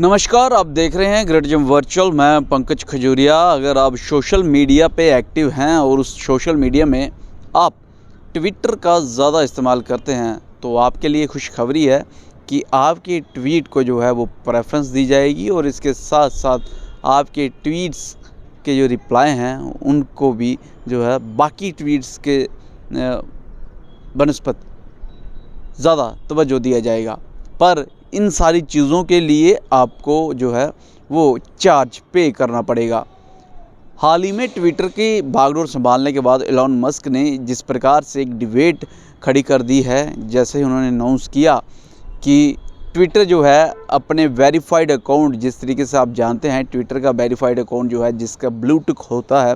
नमस्कार, आप देख रहे हैं ग्रेट जिम वर्चुअल। मैं पंकज खजूरिया। अगर आप सोशल मीडिया पे एक्टिव हैं और उस सोशल मीडिया में आप ट्विटर का ज़्यादा इस्तेमाल करते हैं तो आपके लिए खुशखबरी है कि आपके ट्वीट को जो है वो प्रेफरेंस दी जाएगी और इसके साथ साथ आपके ट्वीट्स के जो रिप्लाई हैं उनको भी जो है बाकी ट्वीट्स के बनस्पत ज़्यादा तवज्जो दिया जाएगा। पर इन सारी चीज़ों के लिए आपको जो है वो चार्ज पे करना पड़ेगा। हाल ही में ट्विटर की बागडोर संभालने के बाद एलन मस्क ने जिस प्रकार से एक डिबेट खड़ी कर दी है, जैसे ही उन्होंने अनाउंस किया कि ट्विटर जो है अपने वेरीफाइड अकाउंट, जिस तरीके से आप जानते हैं ट्विटर का वेरीफाइड अकाउंट जो है जिसका ब्लू टिक होता है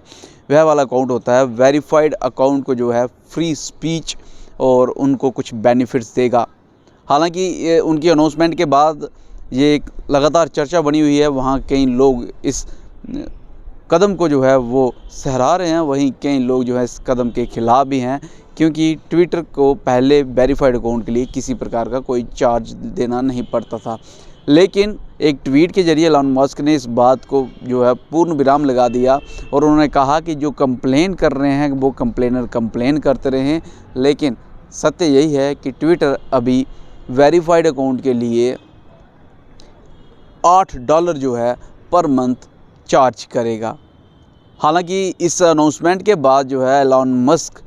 वह वाला अकाउंट होता है। वेरीफाइड अकाउंट को जो है फ्री स्पीच और उनको कुछ बेनिफिट्स देगा। हालांकि उनकी अनाउंसमेंट के बाद ये एक लगातार चर्चा बनी हुई है। वहाँ कई लोग इस कदम को जो है वो सहरा रहे हैं, वहीं कई लोग जो है इस कदम के ख़िलाफ़ भी हैं, क्योंकि ट्विटर को पहले वेरीफाइड अकाउंट के लिए किसी प्रकार का कोई चार्ज देना नहीं पड़ता था। लेकिन एक ट्वीट के ज़रिए एलन मस्क ने इस बात को जो है पूर्ण विराम लगा दिया और उन्होंने कहा कि जो कंप्लेन कर रहे हैं वो कंप्लेनर कंप्लेन करते रहें, लेकिन सत्य यही है कि ट्विटर अभी वेरीफाइड अकाउंट के लिए $8 जो है पर मंथ चार्ज करेगा। हालांकि इस अनाउंसमेंट के बाद जो है एलन मस्क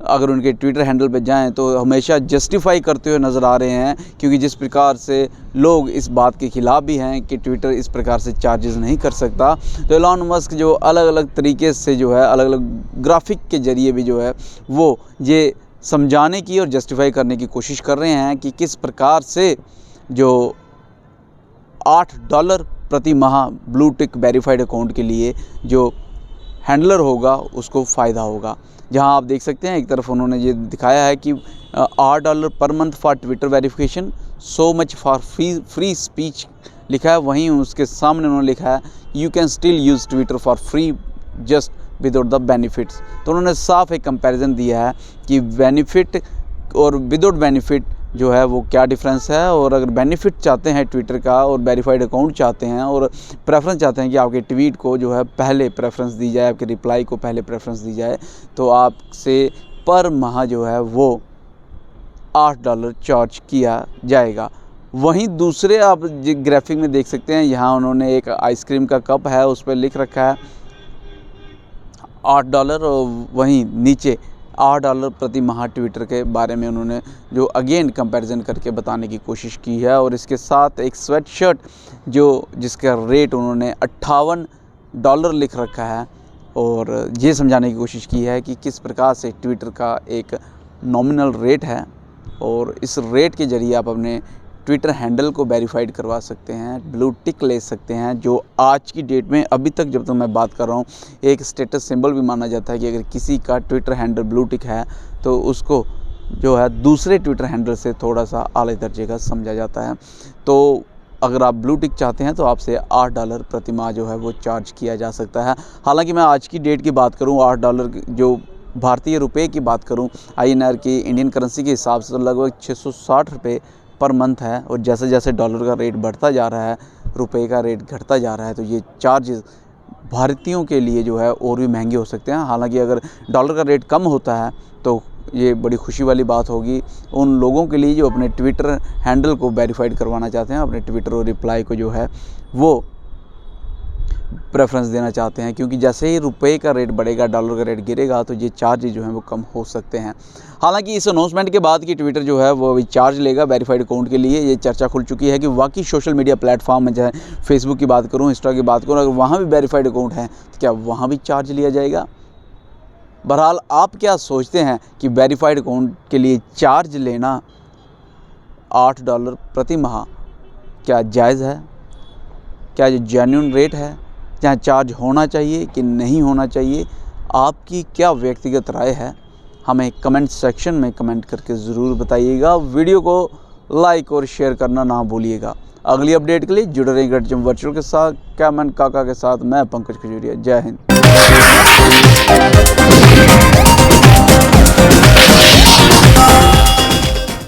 अगर उनके ट्विटर हैंडल पे जाएं तो हमेशा जस्टिफाई करते हुए नज़र आ रहे हैं, क्योंकि जिस प्रकार से लोग इस बात के ख़िलाफ़ भी हैं कि ट्विटर इस प्रकार से चार्जेस नहीं कर सकता, तो एलन मस्क जो अलग अलग तरीके से जो है अलग अलग ग्राफिक के ज़रिए भी जो है वो ये समझाने की और जस्टिफाई करने की कोशिश कर रहे हैं कि किस प्रकार से जो $8 प्रति माह ब्लू टिक वेरीफाइड अकाउंट के लिए जो हैंडलर होगा उसको फ़ायदा होगा। जहां आप देख सकते हैं एक तरफ उन्होंने ये दिखाया है कि $8 per month for Twitter verification, so much for free speech लिखा है। वहीं उसके सामने उन्होंने लिखा है you can still use Twitter for free just without the benefits. तो उन्होंने साफ एक कंपैरिजन दिया है कि बेनिफिट और विदाउट बेनिफिट जो है वो क्या डिफरेंस है, और अगर बेनिफिट चाहते हैं ट्विटर का और वेरीफाइड अकाउंट चाहते हैं और प्रेफरेंस चाहते हैं कि आपके ट्वीट को जो है पहले प्रेफरेंस दी जाए, आपके रिप्लाई को पहले प्रेफरेंस दी जाए, तो आपसे पर माह जो है वो $8 चार्ज किया जाएगा। वहीं दूसरे आप ग्राफिक में देख सकते हैं, यहाँ उन्होंने एक आइसक्रीम का कप है उस पर लिख रखा है $8 और वहीं नीचे $8 प्रति माह ट्विटर के बारे में उन्होंने जो अगेन कंपैरिजन करके बताने की कोशिश की है। और इसके साथ एक स्वेट शर्ट जिसका रेट उन्होंने $58 लिख रखा है और ये समझाने की कोशिश की है कि किस प्रकार से ट्विटर का एक नॉमिनल रेट है और इस रेट के ज़रिए आप अपने ट्विटर हैंडल को वेरीफाइड करवा सकते हैं, ब्लू टिक ले सकते हैं, जो आज की डेट में अभी तक जब तक मैं बात कर रहा हूँ एक स्टेटस सिंबल भी माना जाता है कि अगर किसी का ट्विटर हैंडल ब्लू टिक है तो उसको जो है दूसरे ट्विटर हैंडल से थोड़ा सा आले दर्जे का समझा जाता है। तो अगर आप ब्लू टिक चाहते हैं तो आपसे $8 प्रति माह जो है वो चार्ज किया जा सकता है। हालाँकि मैं आज की डेट की बात करूँ, $8 जो भारतीय रुपये की बात करूँ, INR की इंडियन करेंसी के हिसाब से तो लगभग 660 रुपये पर मंथ है। और जैसे जैसे डॉलर का रेट बढ़ता जा रहा है, रुपए का रेट घटता जा रहा है, तो ये चार्जेस भारतीयों के लिए जो है और भी महंगे हो सकते हैं। हालांकि अगर डॉलर का रेट कम होता है तो ये बड़ी खुशी वाली बात होगी उन लोगों के लिए जो अपने ट्विटर हैंडल को वेरीफाइड करवाना चाहते हैं, अपने ट्विटर और रिप्लाई को जो है वो प्रेफरेंस देना चाहते हैं, क्योंकि जैसे ही रुपए का रेट बढ़ेगा डॉलर का रेट गिरेगा तो ये चार्ज जो हैं वो कम हो सकते हैं। हालांकि इस अनाउंसमेंट के बाद कि ट्विटर जो है वो अभी चार्ज लेगा वेरीफाइड अकाउंट के लिए, ये चर्चा खुल चुकी है कि बाकी सोशल मीडिया प्लेटफॉर्म में चाहे फेसबुक की बात करूँ, इंस्टा की बात करूँ, अगर वहाँ भी वेरीफाइड अकाउंट है तो क्या वहाँ भी चार्ज लिया जाएगा। बहरहाल आप क्या सोचते हैं कि वेरीफाइड अकाउंट के लिए चार्ज लेना $8 प्रति माह क्या जायज़ है? क्या ये जेन्युइन रेट है? क्या चार्ज होना चाहिए कि नहीं होना चाहिए? आपकी क्या व्यक्तिगत राय है? हमें कमेंट सेक्शन में कमेंट करके ज़रूर बताइएगा। वीडियो को लाइक और शेयर करना ना भूलिएगा। अगली अपडेट के लिए जुड़े रहें ग्रेट जिम वर्चुअल के साथ। कैमन काका के साथ मैं पंकज खजूरिया। जय हिंद।